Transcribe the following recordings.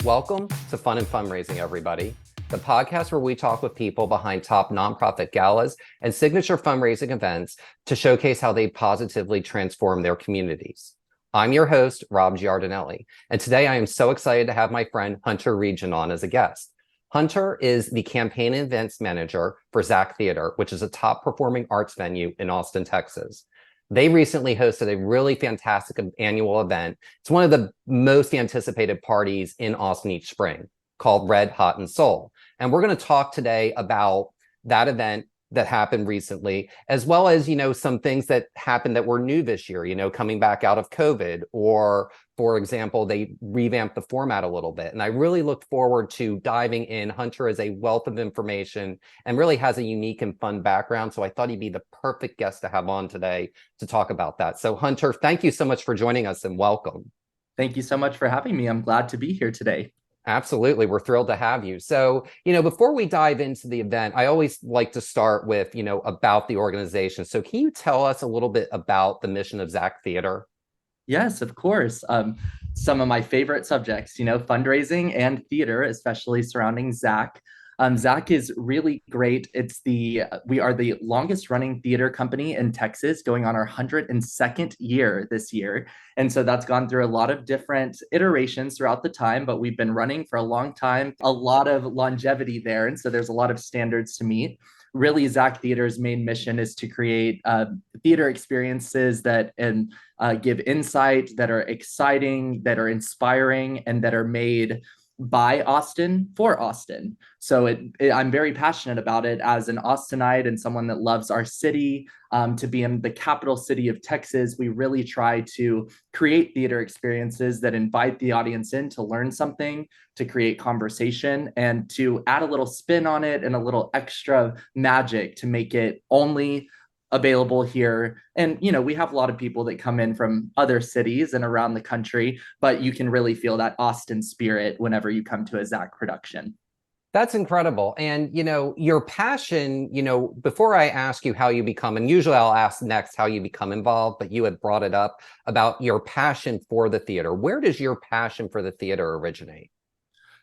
Welcome to Fun and Fundraising, everybody, the podcast where we talk with people behind top nonprofit galas and signature fundraising events to showcase how they positively transform their communities. I'm your host, Rob Giardinelli, and today I am so excited to have my friend Hunter Regian on as a guest. Hunter is the campaign and events manager for Zach Theater, which is a top performing arts venue in Austin, Texas. They recently hosted a really fantastic annual event. It's one of the most anticipated parties in Austin each spring, called Red, Hot, and Soul. And we're going to talk today about that event that happened recently, as well as, some things that happened that were new this year, coming back out of COVID, or, for example, they revamped the format a little bit. And I really look forward to diving in. Hunter is a wealth of information and really has a unique and fun background. So I thought he'd be the perfect guest to have on today to talk about that. So Hunter, thank you so much for joining us and welcome. Thank you so much for having me. I'm glad to be here today. Absolutely. We're thrilled to have you. So, before we dive into the event, I always like to start with, about the organization. So can you tell us a little bit about the mission of Zach Theater? Yes, of course. Some of my favorite subjects, fundraising and theater, especially surrounding Zach. Zach is really great. We are the longest running theater company in Texas, going on our 102nd year this year. And so that's gone through a lot of different iterations throughout the time, but we've been running for a long time, a lot of longevity there. And so there's a lot of standards to meet. Really, Zach Theater's main mission is to create theater experiences that give insight, that are exciting, that are inspiring, and that are made by Austin for Austin. So I'm very passionate about it as an Austinite and someone that loves our city. To be in the capital city of Texas, we really try to create theater experiences that invite the audience in to learn something, to create conversation, and to add a little spin on it and a little extra magic to make it only available here. And, we have a lot of people that come in from other cities and around the country, but you can really feel that Austin spirit whenever you come to a Zach production. That's incredible. And, your passion, before I ask you how you become, and usually I'll ask next how you become involved, but you had brought it up about your passion for the theater. Where does your passion for the theater originate?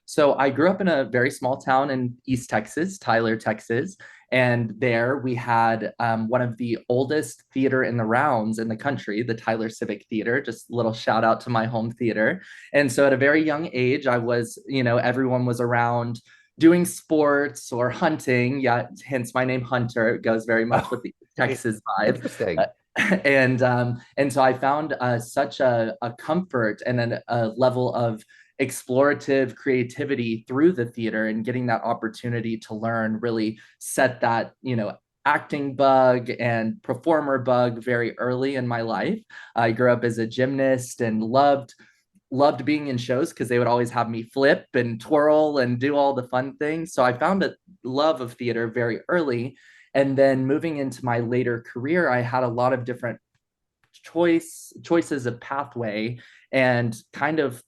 So I grew up in a very small town in East Texas, Tyler, Texas. And there we had one of the oldest theater in the rounds in the country, the Tyler Civic Theater. Just a little shout out to my home theater. And so at a very young age, I was, everyone was around doing sports or hunting. Yeah, hence my name Hunter. It goes very much with the Texas vibe. Interesting. And so I found such a comfort and a level of explorative creativity through the theater, and getting that opportunity to learn really set that, acting bug and performer bug very early in my life. I grew up as a gymnast and loved being in shows because they would always have me flip and twirl and do all the fun things. So I found a love of theater very early. And then moving into my later career, I had a lot of different choices of pathway, and kind of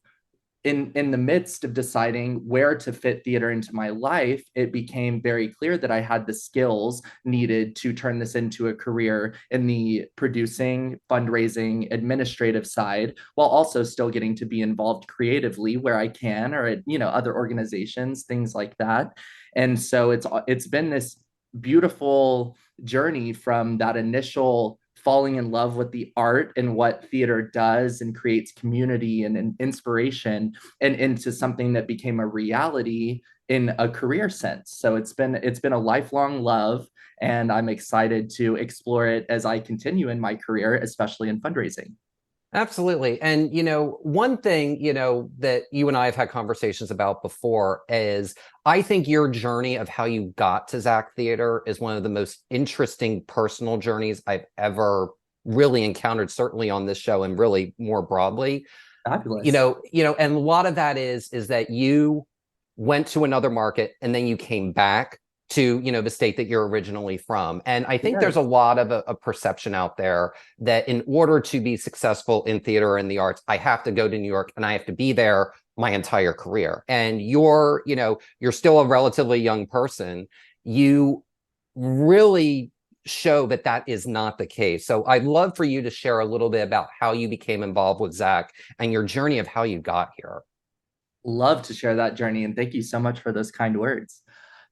in the midst of deciding where to fit theater into my life, it became very clear that I had the skills needed to turn this into a career in the producing, fundraising, administrative side, while also still getting to be involved creatively where I can, or at, other organizations, things like that. And so it's been this beautiful journey from that initial falling in love with the art and what theater does and creates community and inspiration, and into something that became a reality in a career sense. So it's been a lifelong love, and I'm excited to explore it as I continue in my career, especially in fundraising. Absolutely. And, one thing, that you and I have had conversations about before is I think your journey of how you got to Zach Theater is one of the most interesting personal journeys I've ever really encountered, certainly on this show and really more broadly. Fabulous. And a lot of that is that you went to another market and then you came back to the state that you're originally from. And I think there's a lot of a perception out there that in order to be successful in theater and the arts, I have to go to New York and I have to be there my entire career. And you're still a relatively young person. You really show that that is not the case. So I'd love for you to share a little bit about how you became involved with Zach and your journey of how you got here. Love to share that journey, and thank you so much for those kind words.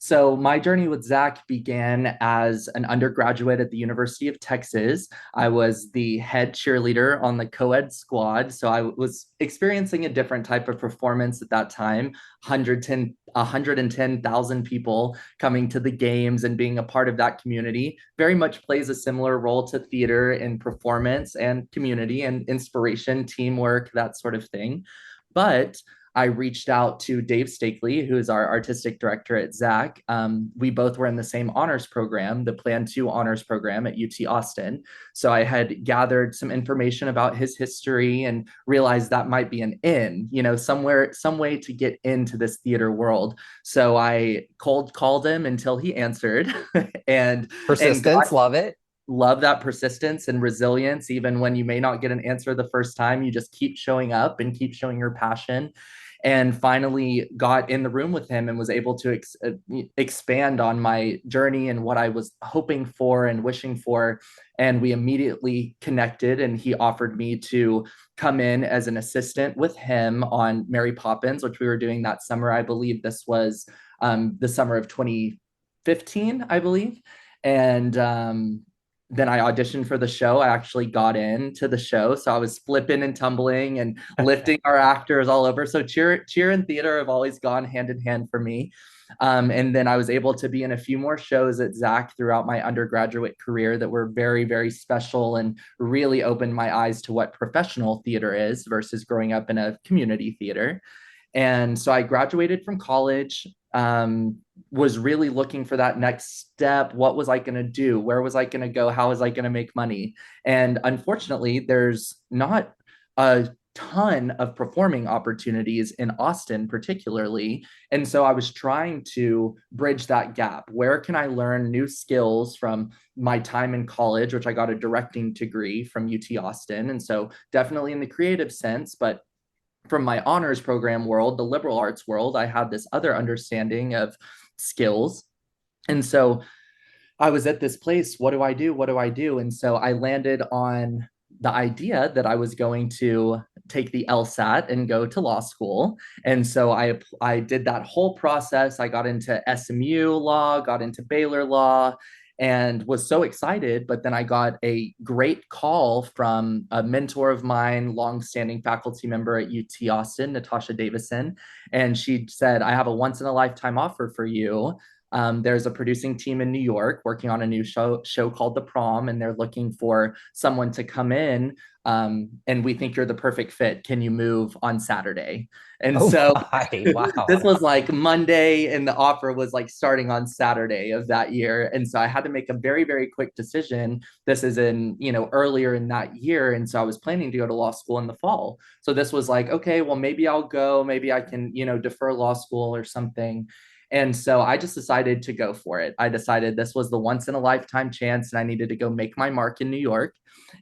So, my journey with Zach began as an undergraduate at the University of Texas. I was the head cheerleader on the co ed squad. So, I was experiencing a different type of performance at that time. 110,000 people coming to the games and being a part of that community very much plays a similar role to theater in performance and community and inspiration, teamwork, that sort of thing. But I reached out to Dave Stakely, who is our artistic director at Zach. We both were in the same honors program, the Plan 2 honors program at UT Austin. So I had gathered some information about his history and realized that might be an in, somewhere, some way to get into this theater world. So I cold called him until he answered and Persistence, love it. love that persistence and resilience. Even when you may not get an answer the first time, you just keep showing up and keep showing your passion, and finally got in the room with him and was able to expand on my journey and what I was hoping for and wishing for. And we immediately connected, and he offered me to come in as an assistant with him on Mary Poppins, which we were doing that summer. I believe this was the summer of 2015, I believe. And then I auditioned for the show. I actually got into the show. So I was flipping and tumbling and lifting our actors all over. So cheer and theater have always gone hand in hand for me. And then I was able to be in a few more shows at Zach throughout my undergraduate career that were very, very special and really opened my eyes to what professional theater is versus growing up in a community theater. And so I graduated from college, was really looking for that next step. What was I going to do? Where was I going to go? How was I going to make money? And unfortunately, there's not a ton of performing opportunities in Austin, particularly. And so I was trying to bridge that gap. Where can I learn new skills from my time in college, which I got a directing degree from UT Austin? And so definitely in the creative sense, but from my honors program world, the liberal arts world, I had this other understanding of skills. And so I was at this place. What do I do? What do I do? And so I landed on the idea that I was going to take the LSAT and go to law school. And so I did that whole process. I got into SMU law, got into Baylor law, and was so excited. But then I got a great call from a mentor of mine, longstanding faculty member at UT Austin, Natasha Davison. And she said, I have a once in a lifetime offer for you. There's a producing team in New York working on a new show called The Prom, and they're looking for someone to come in. And we think you're the perfect fit. Can you move on Saturday? And Oh so my, this wow. was like Monday, and the offer was like starting on Saturday of that year. And so I had to make a very, very quick decision. This is earlier in that year. And so I was planning to go to law school in the fall. So this was like, okay, well, maybe I'll go. Maybe I can, defer law school or something. And so I just decided to go for it. I decided this was the once in a lifetime chance and I needed to go make my mark in New York.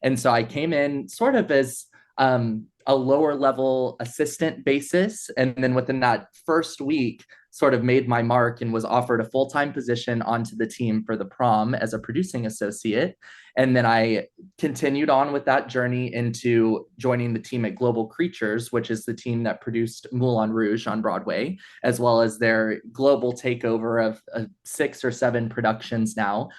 And so I came in sort of as a lower level assistant basis. And then within that first week, sort of made my mark and was offered a full-time position onto the team for The Prom as a producing associate. And then I continued on with that journey into joining the team at Global Creatures, which is the team that produced Moulin Rouge on Broadway, as well as their global takeover of 6 or 7 productions now.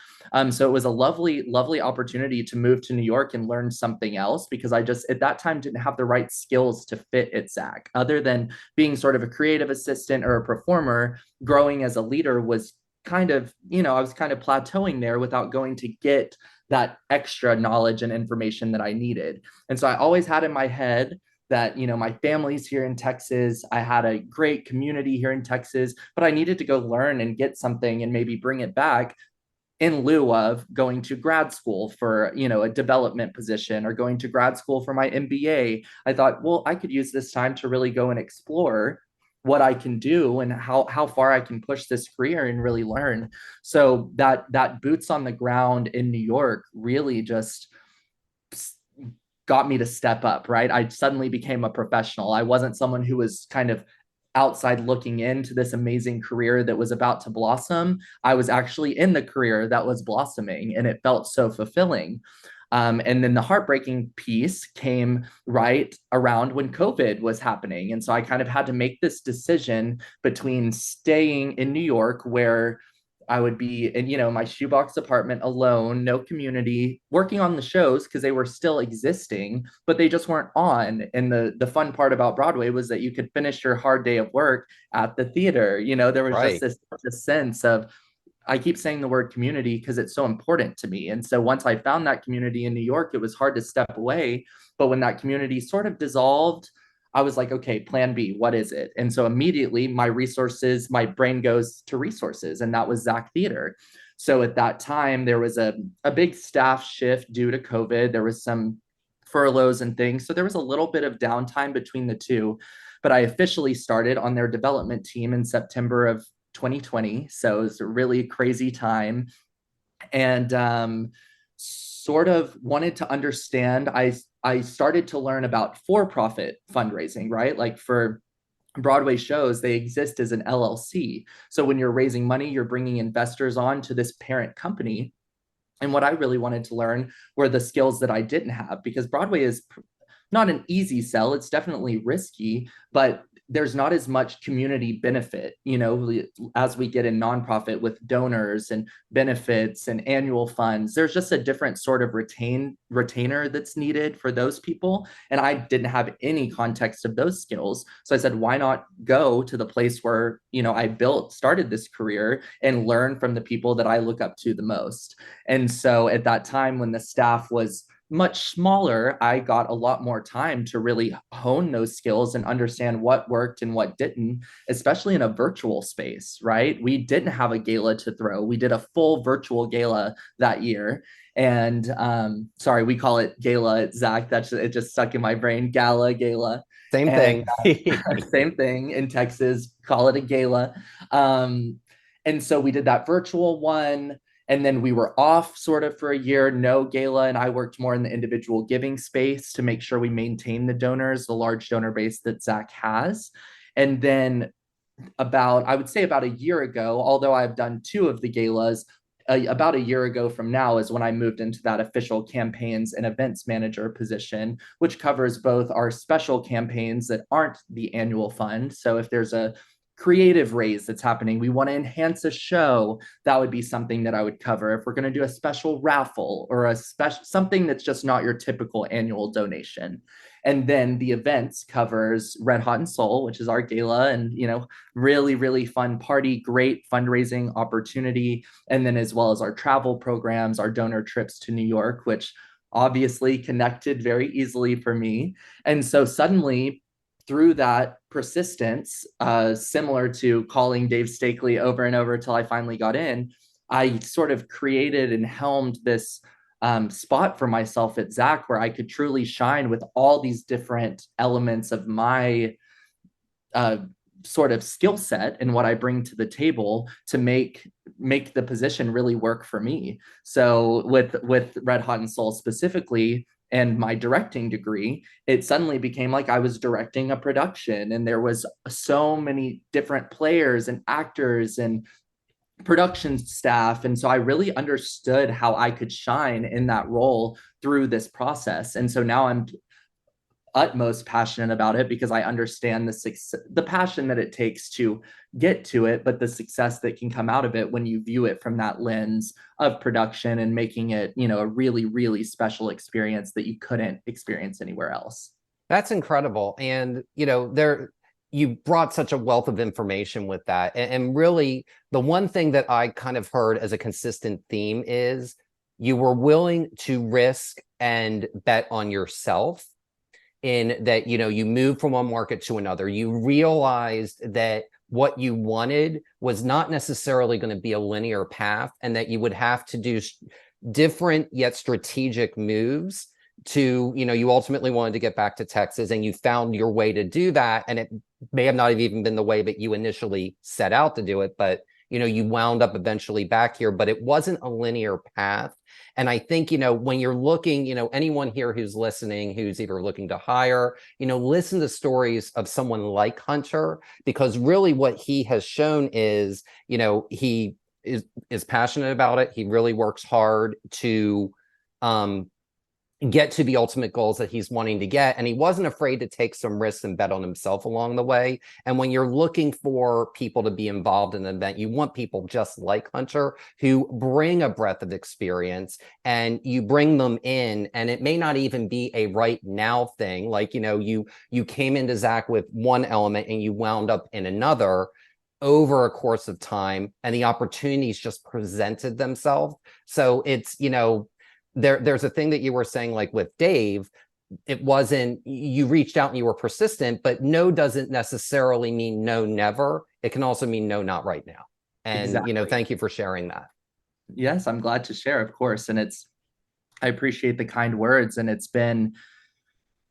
So it was a lovely, lovely opportunity to move to New York and learn something else, because I just at that time didn't have the right skills to fit at Zach. Other than being sort of a creative assistant or a performer, growing as a leader was kind of, I was kind of plateauing there without going to get that extra knowledge and information that I needed. And so I always had in my head that, my family's here in Texas. I had a great community here in Texas, but I needed to go learn and get something and maybe bring it back in lieu of going to grad school for, a development position or going to grad school for my MBA. I thought, well, I could use this time to really go and explore what I can do and how far I can push this career and really learn. So that boots on the ground in New York really just got me to step up, right? I suddenly became a professional. I wasn't someone who was kind of outside looking into this amazing career that was about to blossom. I was actually in the career that was blossoming, and it felt so fulfilling. And then the heartbreaking piece came right around when COVID was happening. And so I kind of had to make this decision between staying in New York, where I would be in, my shoebox apartment alone, no community, working on the shows because they were still existing, but they just weren't on. And the fun part about Broadway was that you could finish your hard day of work at the theater. There was just Right. this sense of, I keep saying the word community because it's so important to me. And so once I found that community in New York, it was hard to step away. But when that community sort of dissolved, I was like, okay, plan B, what is it? And so immediately my brain goes to resources, and that was Zach Theater. So at that time, there was a big staff shift due to COVID. There was some furloughs and things. So there was a little bit of downtime between the two. But I officially started on their development team in September of 2020. So it was a really crazy time. And sort of wanted to understand, I started to learn about for-profit fundraising, right? Like for Broadway shows, they exist as an LLC. So when you're raising money, you're bringing investors on to this parent company. And what I really wanted to learn were the skills that I didn't have, because Broadway is not an easy sell. It's definitely risky, but there's not as much community benefit, as we get in nonprofit with donors and benefits and annual funds. There's just a different sort of retainer that's needed for those people. And I didn't have any context of those skills. So I said, why not go to the place where, I started this career and learn from the people that I look up to the most. And so at that time, when the staff was much smaller, I got a lot more time to really hone those skills and understand what worked and what didn't, especially in a virtual space, right? We didn't have a gala to throw. We did a full virtual gala that year. And sorry, we call it gala at Zach. It just stuck in my brain. Gala. Same And thing. same thing in Texas, call it a gala. And so we did that virtual one. And then we were off sort of for a year, no gala. And I worked more in the individual giving space to make sure we maintain the donors, the large donor base that Zach has. And then I would say about a year ago, although I've done two of the galas, about a year ago from now is when I moved into that official campaigns and events manager position, which covers both our special campaigns that aren't the annual fund. So if there's a creative raise that's happening, we want to enhance a show, that would be something that I would cover. If we're going to do a special raffle or a special something that's just not your typical annual donation. And then the events covers Red Hot and Soul, which is our gala, and really, really fun party, great fundraising opportunity. And then as well as our travel programs, our donor trips to New York, which obviously connected very easily for me. And so suddenly, through that persistence, similar to calling Dave Stakely over and over till I finally got in, I sort of created and helmed this spot for myself at Zach where I could truly shine with all these different elements of my sort of skill set and what I bring to the table to make the position really work for me. So with Red Hot and Soul specifically, and my directing degree, it suddenly became like I was directing a production, and there was so many different players and actors and production staff. And so I really understood how I could shine in that role through this process. And so now I'm utmost passionate about it because I understand the passion that it takes to get to it, but the success that can come out of it when you view it from that lens of production and making it, a really, really special experience that you couldn't experience anywhere else. That's incredible. And, you brought such a wealth of information with that. And really, the one thing that I kind of heard as a consistent theme is you were willing to risk and bet on yourself, in that, you moved from one market to another. You realized that what you wanted was not necessarily going to be a linear path, and that you would have to do different yet strategic moves to, you ultimately wanted to get back to Texas, and you found your way to do that. And it may have not even been the way that you initially set out to do it, but you wound up eventually back here, but it wasn't a linear path. And I think, when you're looking, anyone here who's listening, who's either looking to hire, listen to stories of someone like Hunter, because really what he has shown is, he is passionate about it. He really works hard to get to the ultimate goals that he's wanting to get. And he wasn't afraid to take some risks and bet on himself along the way. And when you're looking for people to be involved in an event, you want people just like Hunter who bring a breadth of experience, and you bring them in, and it may not even be a right now thing. Like, you came into Zach with one element and you wound up in another over a course of time, and the opportunities just presented themselves. So it's, there's a thing that you were saying, like with Dave, it wasn't, you reached out and you were persistent, but no doesn't necessarily mean no never. It can also mean no, not right now. And, Exactly. thank you for sharing that. Yes, I'm glad to share, of course. And I appreciate the kind words. And it's been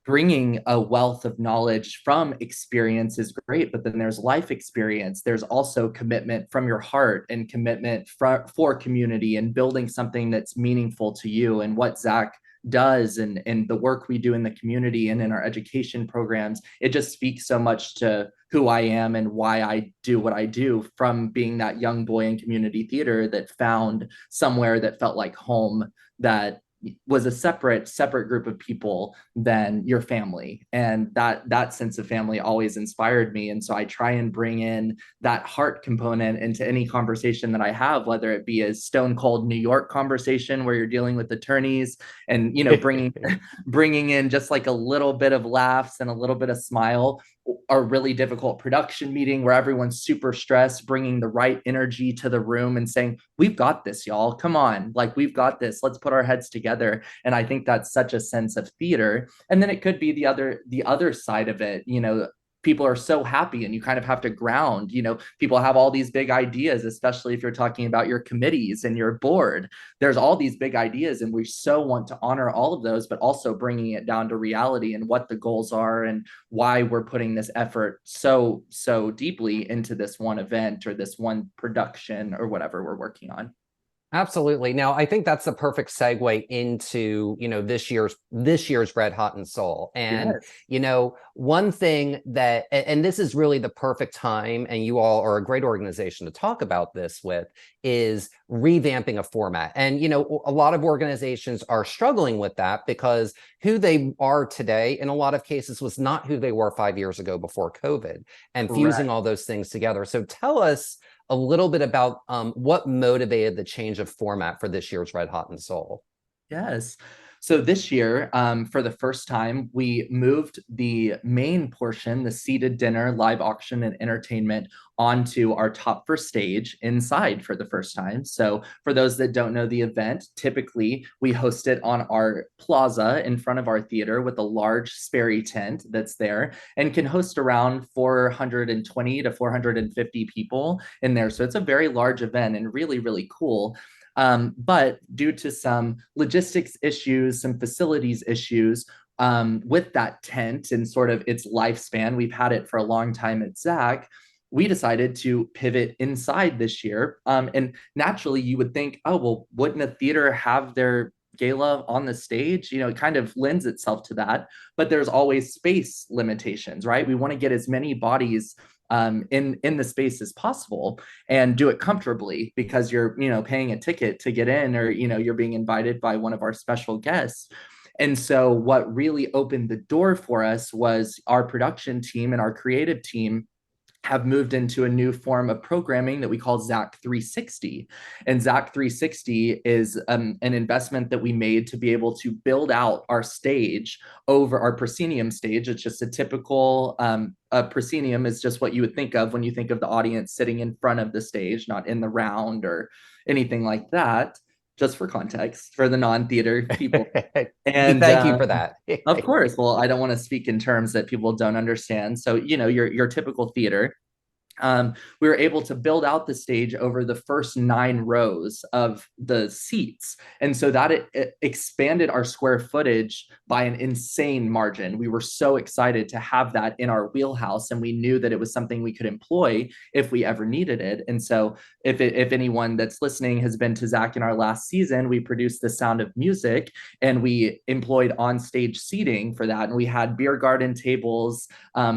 bringing a wealth of knowledge from experience is great, but then there's life experience. There's also commitment from your heart and commitment for community and building something that's meaningful to you. And what Zach does and the work we do in the community and in our education programs, it just speaks so much to who I am and why I do what I do, from being that young boy in community theater that found somewhere that felt like home, that was a separate group of people than your family, and that sense of family always inspired me. And so I try and bring in that heart component into any conversation that I have, whether it be a stone cold New York conversation where you're dealing with attorneys, and bringing in just like a little bit of laughs and a little bit of smile, a really difficult production meeting where everyone's super stressed, bringing the right energy to the room and saying, we've got this, y'all, come on, like, we've got this, let's put our heads together. And I think that's such a sense of theater. And then it could be the other side of it. People are so happy, and you kind of have to ground. People have all these big ideas, especially if you're talking about your committees and your board. There's all these big ideas, and we so want to honor all of those, but also bringing it down to reality and what the goals are and why we're putting this effort so deeply into this one event or this one production or whatever we're working on. Absolutely. Now, I think that's the perfect segue into, this year's Red Hot and Soul. And, Yes. one thing that, and this is really the perfect time, and you all are a great organization to talk about this with, is revamping a format. And, a lot of organizations are struggling with that because who they are today, in a lot of cases, was not who they were 5 years ago before COVID, and fusing Correct. all those things together. So tell us a little bit about what motivated the change of format for this year's Red Hot and Soul. Yes. So this year, for the first time, we moved the main portion, the seated dinner, live auction, and entertainment, onto our top first stage inside for the first time. So for those that don't know the event, typically we host it on our plaza in front of our theater with a large Sperry tent that's there and can host around 420 to 450 people in there. So it's a very large event and really, really cool. But due to some logistics issues, some facilities issues with that tent and sort of its lifespan, we've had it for a long time at Zach. We decided to pivot inside this year. And naturally, you would think, oh, well, wouldn't a theater have their gala on the stage? It kind of lends itself to that. But there's always space limitations, right? We want to get as many bodies in the space as possible and do it comfortably, because you're paying a ticket to get in, or you're being invited by one of our special guests. And so what really opened the door for us was our production team and our creative team have moved into a new form of programming that we call Zach 360. And Zach 360 is an investment that we made to be able to build out our stage over our proscenium stage. It's just a typical, a proscenium is just what you would think of when you think of the audience sitting in front of the stage, not in the round or anything like that. Just for context, for the non-theater people. And Thank you for that. of course. Well, I don't want to speak in terms that people don't understand. So, your typical theater. We were able to build out the stage over the first 9 rows of the seats. And so that it expanded our square footage by an insane margin. We were so excited to have that in our wheelhouse, and we knew that it was something we could employ if we ever needed it. And so if anyone that's listening has been to Zach in our last season, we produced The Sound of Music, and we employed on-stage seating for that. And we had beer garden tables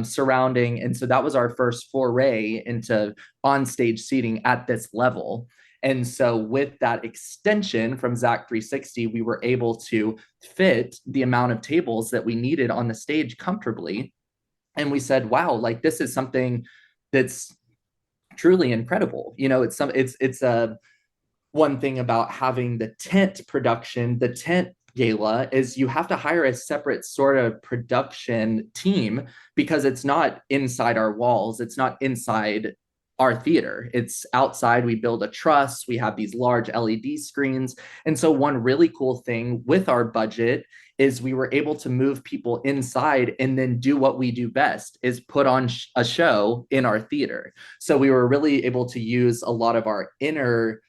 surrounding. And so that was our first foray into on-stage seating at this level. And so with that extension from Zach 360, we were able to fit the amount of tables that we needed on the stage comfortably. And we said, wow, like this is something that's truly incredible. It's a one thing about having the tent production, the tent gala, is you have to hire a separate sort of production team because it's not inside our walls, it's not inside our theater, it's outside. We build a truss, we have these large LED screens. And so one really cool thing with our budget is we were able to move people inside and then do what we do best, is put on a show in our theater. So we were really able to use a lot of our inner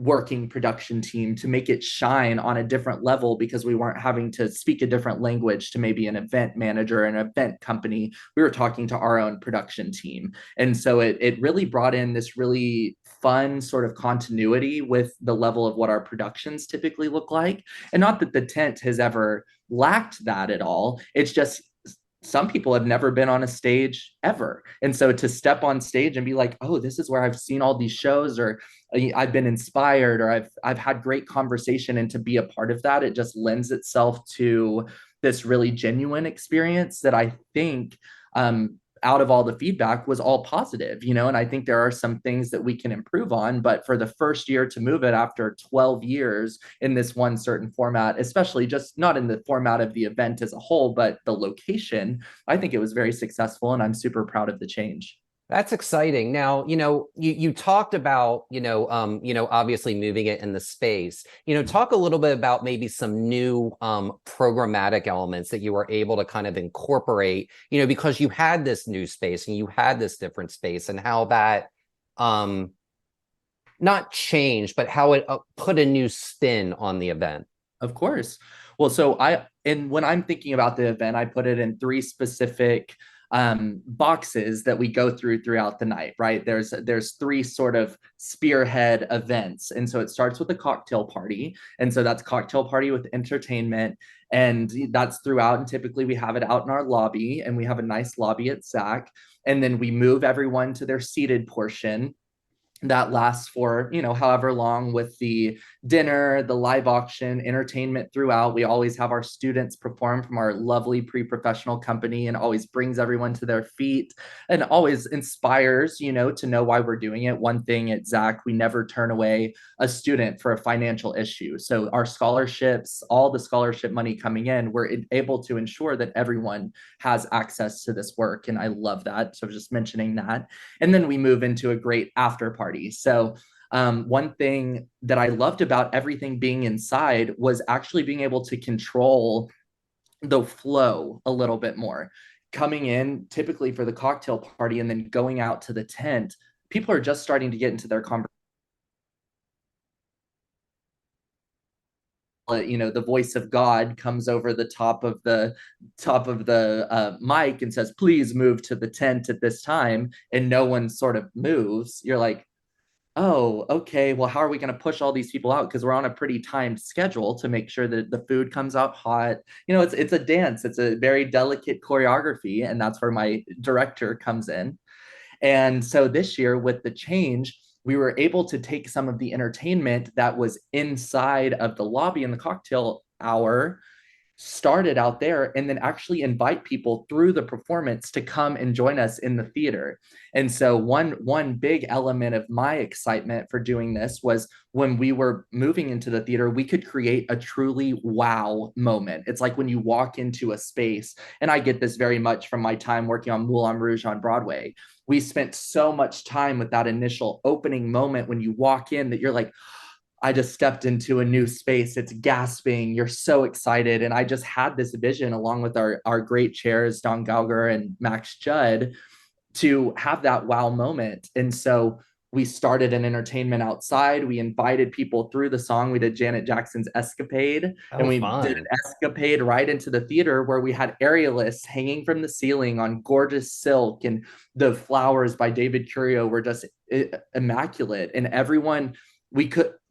working production team to make it shine on a different level, because we weren't having to speak a different language to maybe an event manager, an event company. We were talking to our own production team. And so it really brought in this really fun sort of continuity with the level of what our productions typically look like. And not that the tent has ever lacked that at all. It's just some people have never been on a stage ever. And so to step on stage and be like, oh, this is where I've seen all these shows, or I've been inspired, or I've had great conversation, and to be a part of that, it just lends itself to this really genuine experience that I think out of all the feedback was all positive, and I think there are some things that we can improve on. But for the first year to move it after 12 years in this one certain format, especially just not in the format of the event as a whole, but the location, I think it was very successful, and I'm super proud of the change. That's exciting. Now, you talked about, obviously moving it in the space. Talk a little bit about maybe some new programmatic elements that you were able to kind of incorporate, because you had this new space and you had this different space, and how that not changed, but how it put a new spin on the event. Of course. Well, and when I'm thinking about the event, I put it in three specific boxes that we go throughout the night, right? There's three sort of spearhead events. And so it starts with a cocktail party. And so that's cocktail party with entertainment. And that's throughout. And typically we have it out in our lobby, and we have a nice lobby at SAC. And then we move everyone to their seated portion. That lasts for, however long, with the dinner, the live auction, entertainment throughout. We always have our students perform from our lovely pre-professional company, and always brings everyone to their feet, and always inspires, to know why we're doing it. One thing at Zach, we never turn away a student for a financial issue. So our scholarships, all the scholarship money coming in, we're able to ensure that everyone has access to this work. And I love that. So just mentioning that. And then we move into a great after party. So one thing that I loved about everything being inside was actually being able to control the flow a little bit more. Coming in typically for the cocktail party and then going out to the tent, people are just starting to get into their conversation. The voice of God comes over the top of the mic and says, please move to the tent at this time, and no one sort of moves. You're like, oh, okay, well, how are we going to push all these people out? Because we're on a pretty timed schedule to make sure that the food comes out hot. It's a dance. It's a very delicate choreography, and that's where my director comes in. And so this year with the change, we were able to take some of the entertainment that was inside of the lobby in the cocktail hour, started out there, and then actually invite people through the performance to come and join us in the theater. And so one big element of my excitement for doing this was when we were moving into the theater, we could create a truly wow moment. It's like when you walk into a space, and I get this very much from my time working on Moulin Rouge on Broadway. We spent so much time with that initial opening moment when you walk in that you're like, I just stepped into a new space. It's gasping. You're so excited. And I just had this vision, along with our great chairs, Don Gauger and Max Judd, to have that wow moment. And so we started an entertainment outside. We invited people through the song. We did Janet Jackson's Escapade. Oh, and we fun. did an escapade right into the theater, where we had aerialists hanging from the ceiling on gorgeous silk. And the flowers by David Curio were just immaculate. And everyone,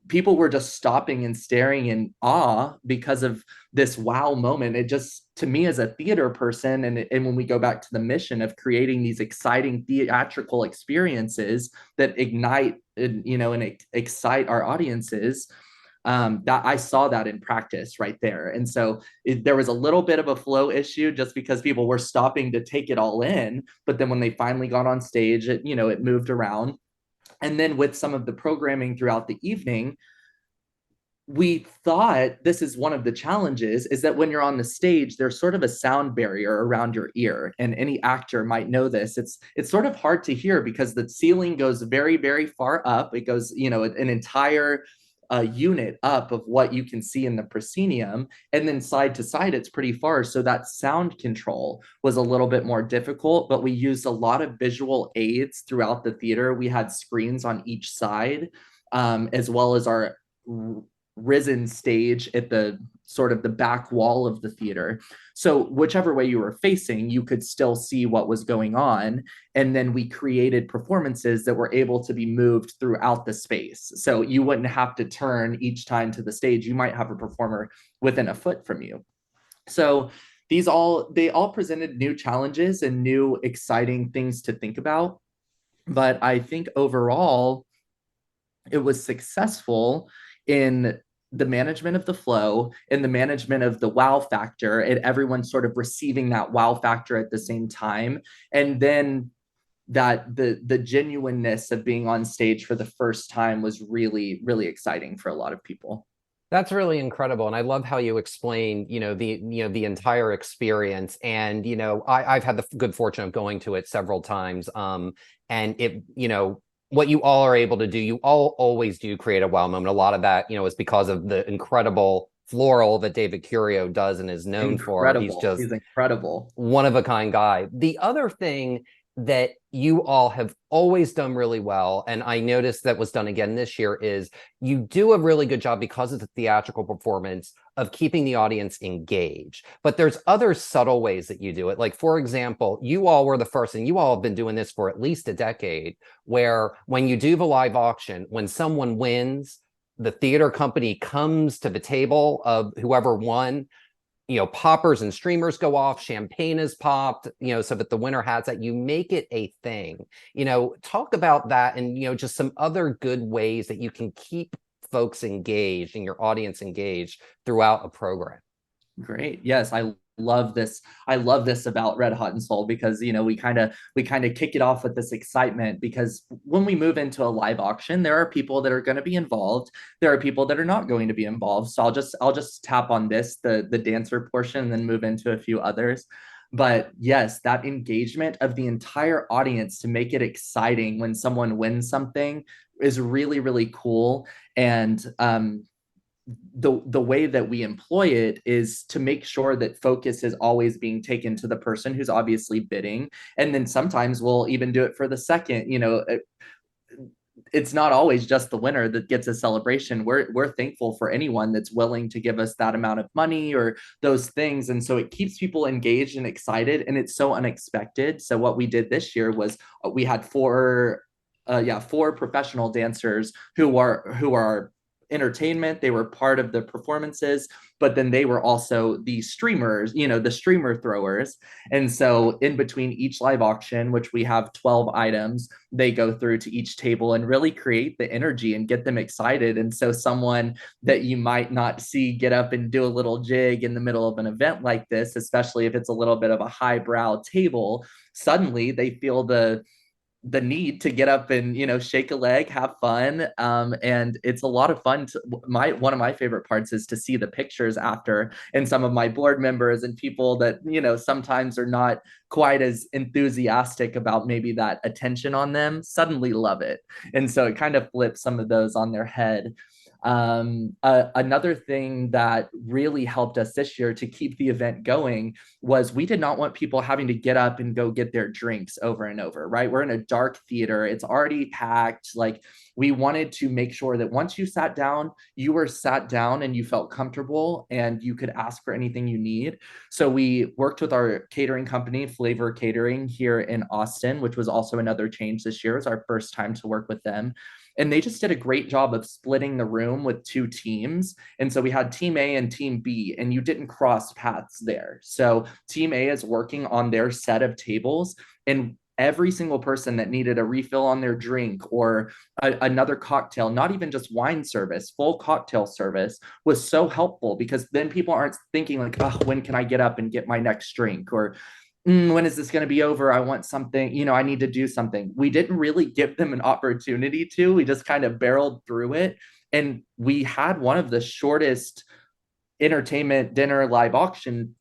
people were just stopping and staring in awe because of this wow moment. It just, to me as a theater person, and when we go back to the mission of creating these exciting theatrical experiences that ignite and excite our audiences, that I saw that in practice right there. And so there was a little bit of a flow issue just because people were stopping to take it all in. But then when they finally got on stage, it moved around. And then with some of the programming throughout the evening, we thought, this is one of the challenges, is that when you're on the stage, there's sort of a sound barrier around your ear, and any actor might know this. It's sort of hard to hear because the ceiling goes very, very far up. It goes, an entire unit up of what you can see in the proscenium, and then side to side it's pretty far, so that sound control was a little bit more difficult. But we used a lot of visual aids throughout the theater. We had screens on each side, as well as our risen stage at the sort of the back wall of the theater. So whichever way you were facing, you could still see what was going on. And then we created performances that were able to be moved throughout the space. So you wouldn't have to turn each time to the stage. You might have a performer within a foot from you. So they all presented new challenges and new exciting things to think about. But I think overall, it was successful in the management of the flow and the management of the wow factor, and everyone sort of receiving that wow factor at the same time. And then that the genuineness of being on stage for the first time was really, really exciting for a lot of people. That's really incredible. And I love how you explain, the entire experience. And, I've had the good fortune of going to it several times. And what you all are able to do, you all always do create a wow moment. A lot of that, is because of the incredible floral that David Curio does and is known for. He's incredible. One of a kind guy. The other thing that you all have always done really well, and I noticed that was done again this year, is you do a really good job because of the theatrical performance of keeping the audience engaged. But there's other subtle ways that you do it. Like, for example, you all were the first, and you all have been doing this for at least a decade, where when you do the live auction, when someone wins, the theater company comes to the table of whoever won, poppers and streamers go off, champagne is popped, so that the winner has that. You make it a thing. Talk about that, and, just some other good ways that you can keep folks engaged and your audience engaged throughout a program. Great. Yes, I love this. I love this about Red Hot and Soul because we kind of kick it off with this excitement, because when we move into a live auction, there are people that are going to be involved. There are people that are not going to be involved. So I'll just tap on the dancer portion and then move into a few others. But yes, that engagement of the entire audience to make it exciting when someone wins something is really, really cool. And the way that we employ it is to make sure that focus is always being taken to the person who's obviously bidding. And then sometimes we'll even do it for the second. It's not always just the winner that gets a celebration. We're thankful for anyone that's willing to give us that amount of money or those things. And so it keeps people engaged and excited, and it's so unexpected. So what we did this year was we had four professional dancers who are entertainment. They were part of the performances, but then they were also the streamers, the streamer throwers. And so in between each live auction, which we have 12 items, they go through to each table and really create the energy and get them excited. And so someone that you might not see get up and do a little jig in the middle of an event like this, especially if it's a little bit of a highbrow table, suddenly they feel the need to get up and shake a leg, have fun, and it's a lot of fun. One of my favorite parts is to see the pictures after, and some of my board members and people that sometimes are not quite as enthusiastic about maybe that attention on them suddenly love it, and so it kind of flips some of those on their head. Another thing that really helped us this year to keep the event going was we did not want people having to get up and go get their drinks over and over, right? We're in a dark theater. It's already packed. Like, we wanted to make sure that once you sat down, you were sat down and you felt comfortable and you could ask for anything you need. So we worked with our catering company, Flavor Catering, here in Austin, which was also another change this year. It was our first time to work with them. And they just did a great job of splitting the room room with two teams. And so we had team A and team B, and you didn't cross paths there. So team A is working on their set of tables, and every single person that needed a refill on their drink or another cocktail, not even just wine service, full cocktail service, was so helpful, because then people aren't thinking like, oh, when can I get up and get my next drink? Or when is this going to be over? I want something, I need to do something. We didn't really give them an opportunity to. We just kind of barreled through it. And we had one of the shortest entertainment dinner live auction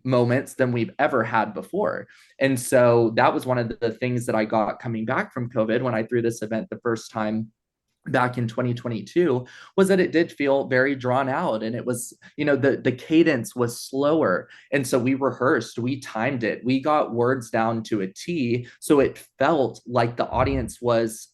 moments than we've ever had before. And so that was one of the things that I got coming back from COVID when I threw this event the first time back in 2022, was that it did feel very drawn out, and it was, the cadence was slower. And so we rehearsed, we timed it, we got words down to a T, so it felt like the audience was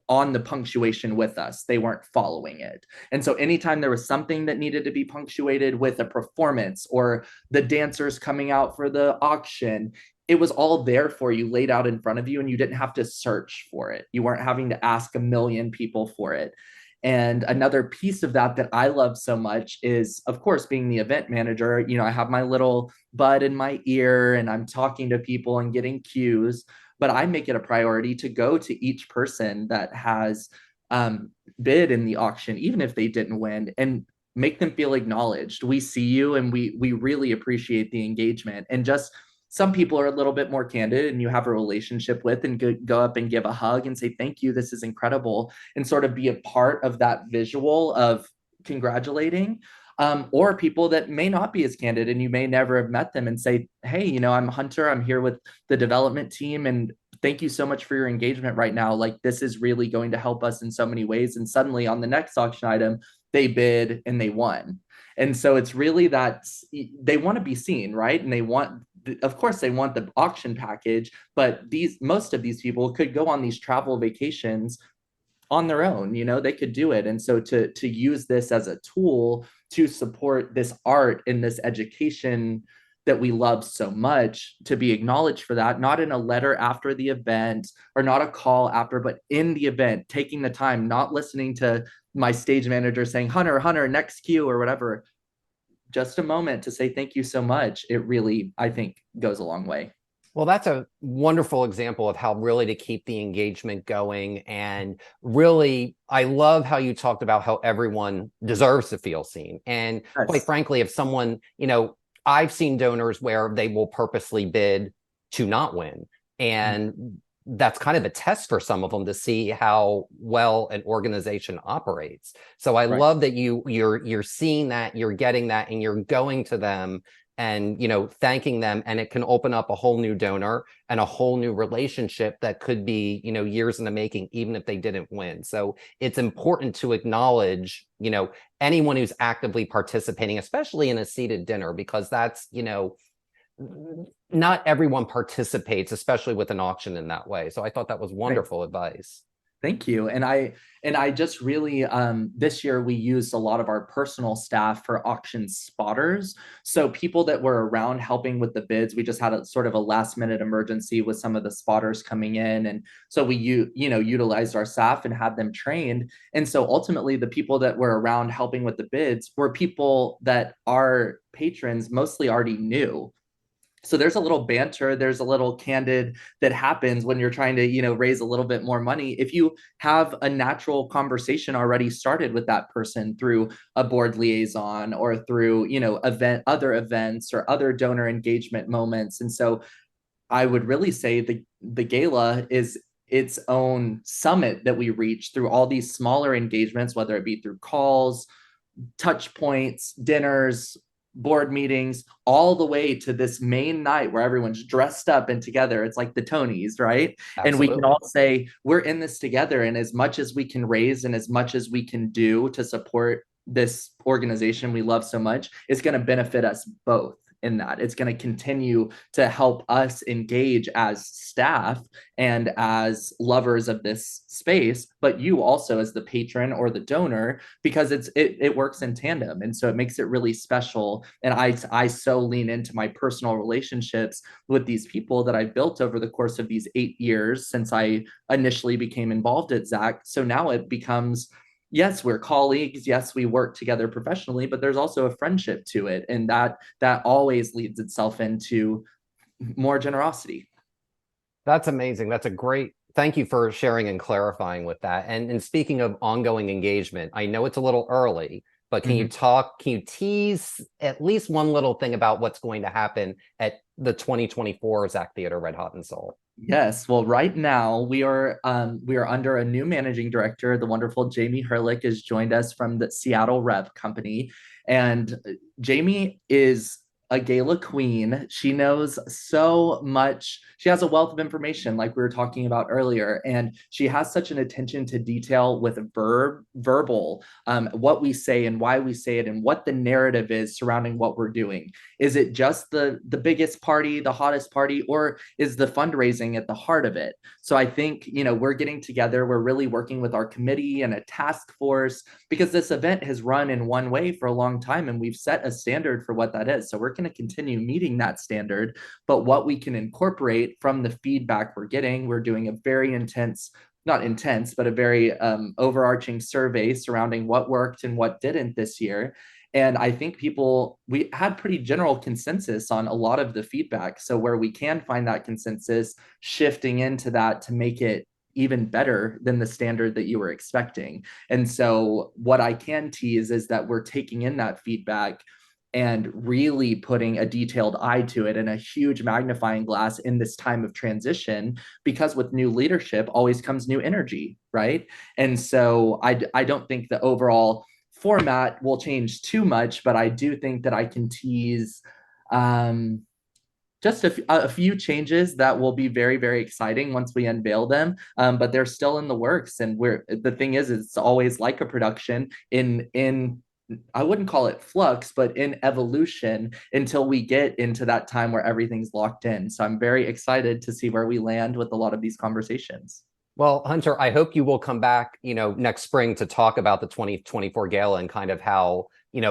on the punctuation with us. They weren't following it. And so anytime there was something that needed to be punctuated with a performance or the dancers coming out for the auction, it was all there for you, laid out in front of you, and you didn't have to search for it. You weren't having to ask a million people for it. And another piece of that that I love so much is, of course, being the event manager. I have my little bud in my ear and I'm talking to people and getting cues, but I make it a priority to go to each person that has bid in the auction, even if they didn't win, and make them feel acknowledged. We see you, and we really appreciate the engagement. And just some people are a little bit more candid and you have a relationship with, and go up and give a hug and say, thank you, this is incredible, and sort of be a part of that visual of congratulating. Or people that may not be as candid and you may never have met them, and say, hey, I'm Hunter, I'm here with the development team, and thank you so much for your engagement right now. Like, this is really going to help us in so many ways. And suddenly on the next auction item, they bid and they won. And so it's really that they want to be seen, right? And of course they want the auction package, but most of these people could go on these travel vacations on their own. They could do it. And so to use this as a tool to support this art and this education that we love so much, to be acknowledged for that, not in a letter after the event or not a call after, but in the event, taking the time, not listening to my stage manager saying, Hunter, next cue or whatever, just a moment to say thank you so much. It really, I think, goes a long way. Well, that's a wonderful example of how really to keep the engagement going. And really, I love how you talked about how everyone deserves to feel seen. And Yes. quite frankly, if someone, I've seen donors where they will purposely bid to not win. And that's kind of a test for some of them to see how well an organization operates. So I love that you're seeing that, you're getting that, and you're going to them and thanking them, and it can open up a whole new donor and a whole new relationship that could be years in the making, even if they didn't win. So it's important to acknowledge anyone who's actively participating, especially in a seated dinner, because that's not everyone participates, especially with an auction in that way. So I thought that was wonderful advice. Thank you. And I just really, this year we used a lot of our personal staff for auction spotters. So people that were around helping with the bids, we just had a sort of a last minute emergency with some of the spotters coming in. And so we, utilized our staff and had them trained. And so ultimately the people that were around helping with the bids were people that our patrons mostly already knew. So there's a little banter, there's a little candid that happens when you're trying to, raise a little bit more money. If you have a natural conversation already started with that person through a board liaison or through, other events or other donor engagement moments. And so I would really say the gala is its own summit that we reach through all these smaller engagements, whether it be through calls, touch points, dinners, board meetings, all the way to this main night where everyone's dressed up and together. It's like the Tonys, right? Absolutely. And we can all say, we're in this together. And as much as we can raise and as much as we can do to support this organization we love so much, it's going to benefit us both. In that, it's going to continue to help us engage as staff and as lovers of this space, but you also as the patron or the donor, because it works in tandem. And so it makes it really special. And I so lean into my personal relationships with these people that I've built over the course of these 8 years since I initially became involved at ZAC. So now it becomes yes, we're colleagues, yes, we work together professionally, but there's also a friendship to it, and that always leads itself into more generosity. That's amazing. That's a great, thank you for sharing and clarifying with that. And speaking of ongoing engagement, I know it's a little early, but Mhm. can you tease at least one little thing about what's going to happen at the 2024 Zach Theater Red Hot and Soul? Yes, well, right now we are under a new managing director. The wonderful Jamie Herlick has joined us from the Seattle Rep Company, and Jamie is a gala queen. She knows so much. She has a wealth of information, like we were talking about earlier, and she has such an attention to detail with verbal, what we say and why we say it, and what the narrative is surrounding what we're doing. Is it just the biggest party, the hottest party, or is the fundraising at the heart of it? So I think, we're getting together, we're really working with our committee and a task force, because this event has run in one way for a long time and we've set a standard for what that is. So we're going to continue meeting that standard, but what we can incorporate from the feedback we're getting, we're doing a very intense, not intense, but a very overarching survey surrounding what worked and what didn't this year. And I think we had pretty general consensus on a lot of the feedback. So where we can find that consensus, shifting into that to make it even better than the standard that you were expecting. And so what I can tease is that we're taking in that feedback and really putting a detailed eye to it and a huge magnifying glass in this time of transition, because with new leadership always comes new energy, right? And so I don't think the overall format will change too much, but I do think that I can tease just a few changes that will be very, very exciting once we unveil them. But they're still in the works. And the thing is, it's always like a production in I wouldn't call it flux, but in evolution until we get into that time where everything's locked in. So I'm very excited to see where we land with a lot of these conversations. Well, Hunter, I hope you will come back, next spring to talk about the 2024 gala and kind of how,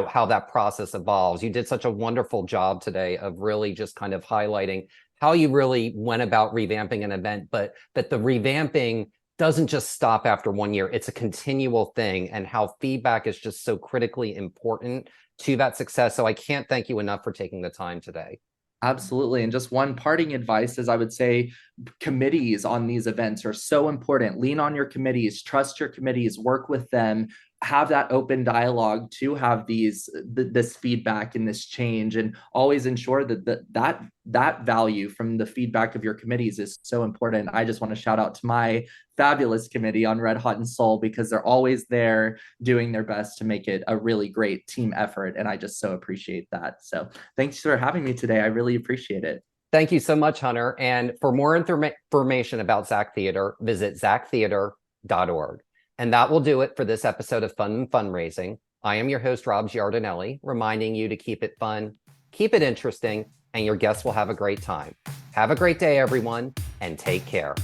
how that process evolves. You did such a wonderful job today of really just kind of highlighting how you really went about revamping an event, but that the revamping doesn't just stop after 1 year. It's a continual thing, and how feedback is just so critically important to that success. So I can't thank you enough for taking the time today. Absolutely. And just one parting advice is, I would say committees on these events are so important. Lean on your committees, trust your committees, work with them, have that open dialogue to have this feedback and this change, and always ensure that value from the feedback of your committees is so important. I just want to shout out to my fabulous committee on Red Hot and Soul, because they're always there doing their best to make it a really great team effort. And I just so appreciate that. So thanks for having me today. I really appreciate it. Thank you so much, Hunter. And for more information about Zach Theater, visit zachtheater.org. And that will do it for this episode of Fun and Fundraising. I am your host, Rob Giardinelli, reminding you to keep it fun, keep it interesting, and your guests will have a great time. Have a great day, everyone, and take care.